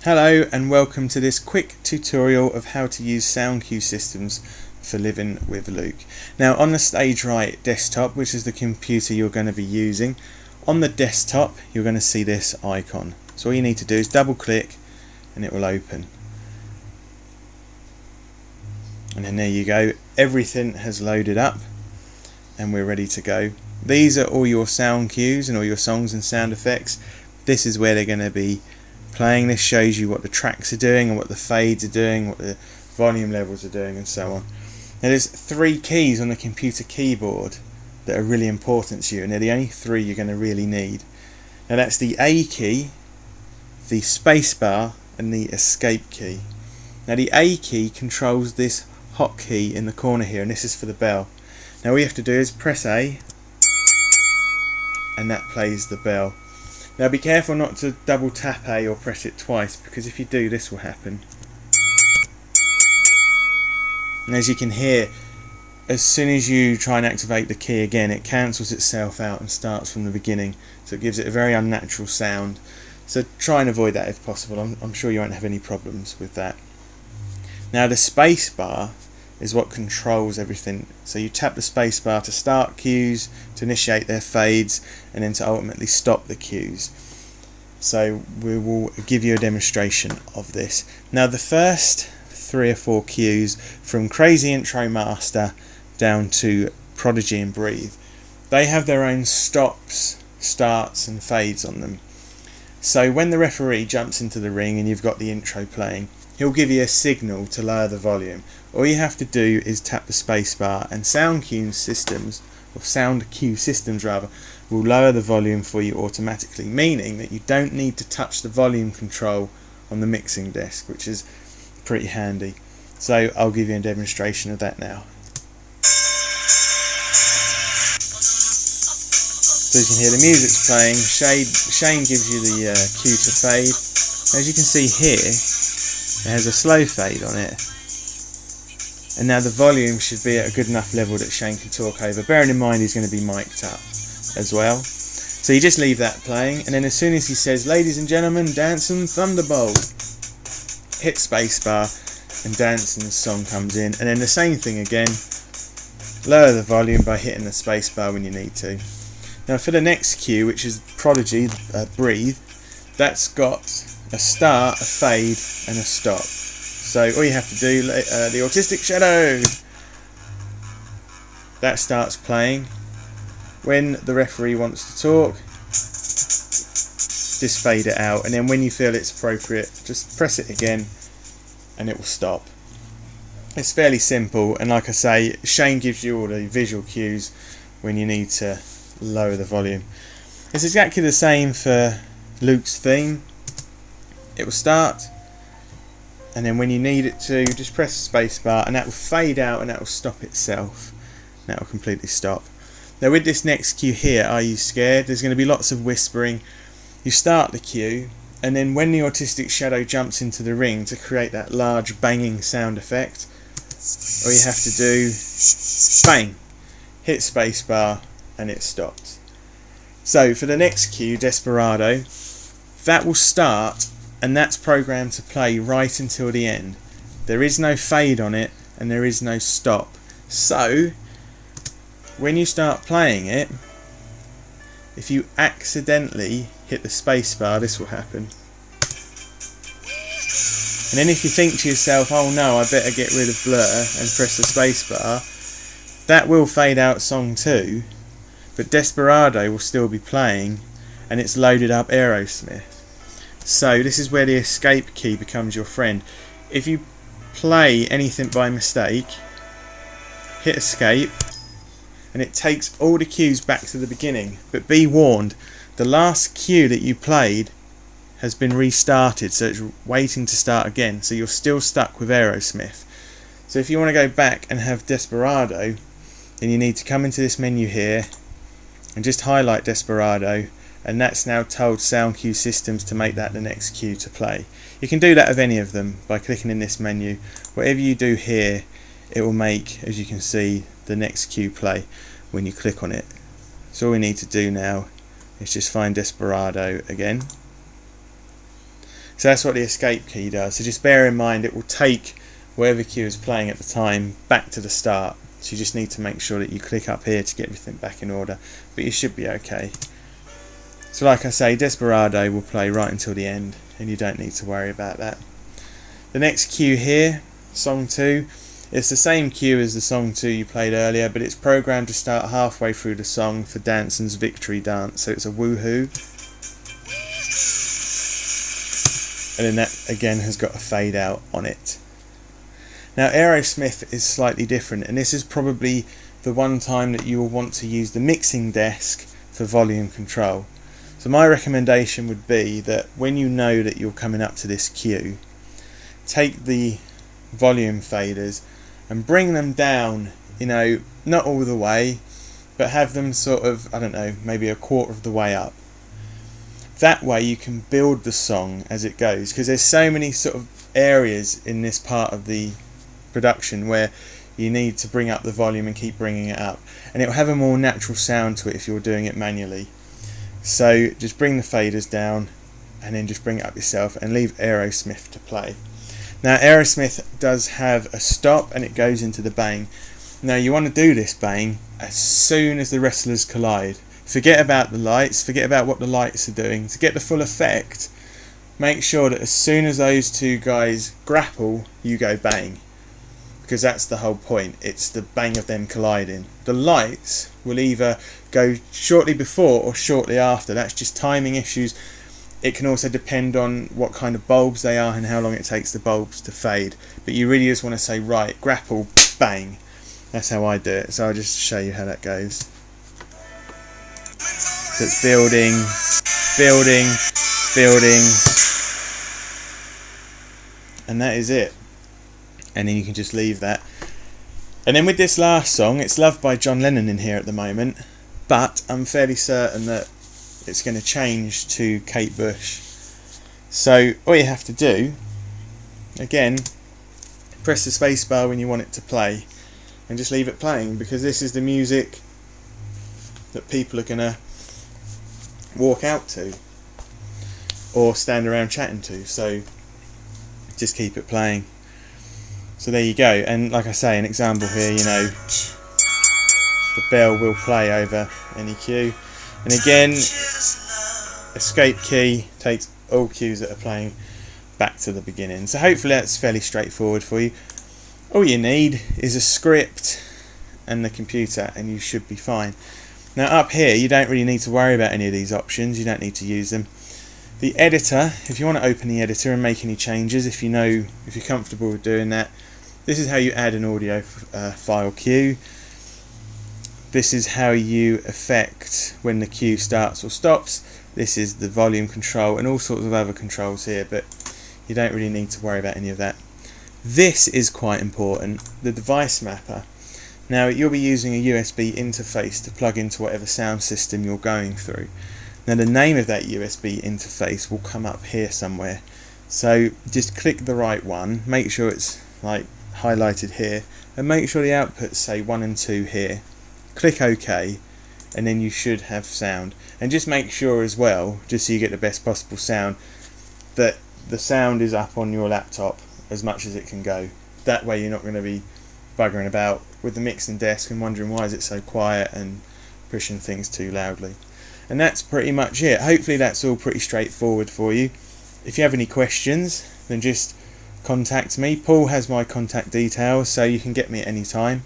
Hello and welcome to this quick tutorial of how to use sound cue systems for Living with Luke. Now on the StageRight desktop, which is the computer you're going to be using, on the desktop you're going to see this icon. So all you need to do is double click and it will open. And then there you go, everything has loaded up and we're ready to go. These are all your sound cues and all your songs and sound effects. This is where they're going to be playing. This shows you what the tracks are doing and what the fades are doing, what the volume levels are doing, and so on. Now there's 3 keys on the computer keyboard that are really important to you, and they're the only 3 you're going to really need. Now that's the A key, the spacebar, and the escape key. Now the A key controls this hotkey in the corner here, and this is for the bell. Now all you have to do is press A, and that plays the bell. Now be careful not to double tap A or press it twice, because if you do, this will happen. And as you can hear, as soon as you try and activate the key again, it cancels itself out and starts from the beginning, so it gives it a very unnatural sound. So try and avoid that if possible. I'm sure you won't have any problems with that. Now the space bar is what controls everything. So you tap the space bar to start cues, to initiate their fades, and then to ultimately stop the cues. So we will give you a demonstration of this. Now the first 3 or 4 cues, from Crazy Intro Master down to Prodigy and Breathe, they have their own stops, starts and fades on them. So when the referee jumps into the ring and you've got the intro playing, he'll give you a signal to lower the volume. All you have to do is tap the space bar, and sound cue systems will lower the volume for you automatically, meaning that you don't need to touch the volume control on the mixing desk, which is pretty handy. So I'll give you a demonstration of that now. So as you can hear, the music's playing. Shane gives you the cue to fade. As you can see here, it has a slow fade on it. And now the volume should be at a good enough level that Shane can talk over, bearing in mind he's going to be mic'd up as well. So you just leave that playing, and then as soon as he says, "Ladies and gentlemen, Dancing Thunderbolt," hit spacebar and Dancing's song comes in, and then the same thing again, lower the volume by hitting the spacebar when you need to. Now for the next cue, which is Prodigy, Breathe, that's got a start, a fade and a stop. So all you have to do, the Autistic Shadow, that starts playing. When the referee wants to talk, just fade it out, and then when you feel it's appropriate, just press it again and it will stop. It's fairly simple, and like I say, Shane gives you all the visual cues when you need to lower the volume. It's exactly the same for Luke's theme. It will start, and then when you need it to, just press the spacebar and that will fade out and that will stop itself. That will completely stop. Now with this next cue here, Are You Scared? There's going to be lots of whispering. You start the cue, and then when the Autistic Shadow jumps into the ring to create that large banging sound effect, all you have to do, bang, hit spacebar and it stops. So for the next cue, Desperado, that will start, and that's programmed to play right until the end. There is no fade on it and there is no stop. So when you start playing it, if you accidentally hit the spacebar, this will happen. And then if you think to yourself, "Oh no, I better get rid of Blur and press the spacebar," that will fade out song 2, but Desperado will still be playing, and it's loaded up Aerosmith. So this is where the escape key becomes your friend. If you play anything by mistake, hit escape, and it takes all the cues back to the beginning. But be warned, the last cue that you played has been restarted, so it's waiting to start again, so you're still stuck with Aerosmith. So if you want to go back and have Desperado, then you need to come into this menu here and just highlight Desperado, and that's now told Sound Cue Systems to make that the next cue to play. You can do that of any of them by clicking in this menu. Whatever you do here, it will make, as you can see, the next cue play when you click on it. So all we need to do now is just find Desperado again. So that's what the escape key does. So just bear in mind it will take whatever cue is playing at the time back to the start. So you just need to make sure that you click up here to get everything back in order, but you should be okay. So like I say, Desperado will play right until the end, and you don't need to worry about that. The next cue here, song 2, it's the same cue as the song 2 you played earlier, but it's programmed to start halfway through the song for Danson's victory dance, so it's a woohoo. And then that again has got a fade out on it. Now Aerosmith is slightly different, and this is probably the one time that you will want to use the mixing desk for volume control. So my recommendation would be that when you know that you're coming up to this cue, take the volume faders and bring them down, you know, not all the way, but have them sort of, I don't know, maybe a quarter of the way up. That way you can build the song as it goes, because there's so many sort of areas in this part of the production where you need to bring up the volume and keep bringing it up, and it will have a more natural sound to it if you're doing it manually. So just bring the faders down and then just bring it up yourself and leave Aerosmith to play. Now Aerosmith does have a stop and it goes into the bang. Now you want to do this bang as soon as the wrestlers collide. Forget about the lights, forget about what the lights are doing. To get the full effect, make sure that as soon as those two guys grapple, you go bang. Because that's the whole point, it's the bang of them colliding. The lights will either go shortly before or shortly after, that's just timing issues. It can also depend on what kind of bulbs they are and how long it takes the bulbs to fade. But you really just want to say, right, grapple, bang. That's how I do it, so I'll just show you how that goes. So it's building, building, building, and that is it. And then you can just leave that. And then with this last song, it's loved by John Lennon in here at the moment, but I'm fairly certain that it's going to change to Kate Bush. So all you have to do, again, press the space bar when you want it to play and just leave it playing, because this is the music that people are going to walk out to or stand around chatting to, so just keep it playing. So there you go, and like I say, an example here, you know, the bell will play over any cue, and again, escape key takes all cues that are playing back to the beginning. So hopefully that's fairly straightforward for you. All you need is a script and the computer and you should be fine. Now up here you don't really need to worry about any of these options, you don't need to use them. The editor, if you want to open the editor and make any changes, if you're comfortable with doing that, this is how you add an audio file cue. This is how you affect when the cue starts or stops. This is the volume control and all sorts of other controls here, but you don't really need to worry about any of that. This is quite important, the device mapper. Now you'll be using a USB interface to plug into whatever sound system you're going through. Now the name of that USB interface will come up here somewhere. So just click the right one, make sure it's like highlighted here, and make sure the outputs say 1 and 2 here. Click OK, and then you should have sound. And just make sure as well, just so you get the best possible sound, that the sound is up on your laptop as much as it can go. That way you're not going to be buggering about with the mixing desk and wondering why is it so quiet and pushing things too loudly. And that's pretty much it. Hopefully that's all pretty straightforward for you. If you have any questions, then just contact me. Paul has my contact details, so you can get me at any time.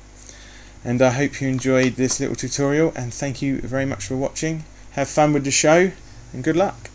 And I hope you enjoyed this little tutorial, and thank you very much for watching. Have fun with the show and good luck.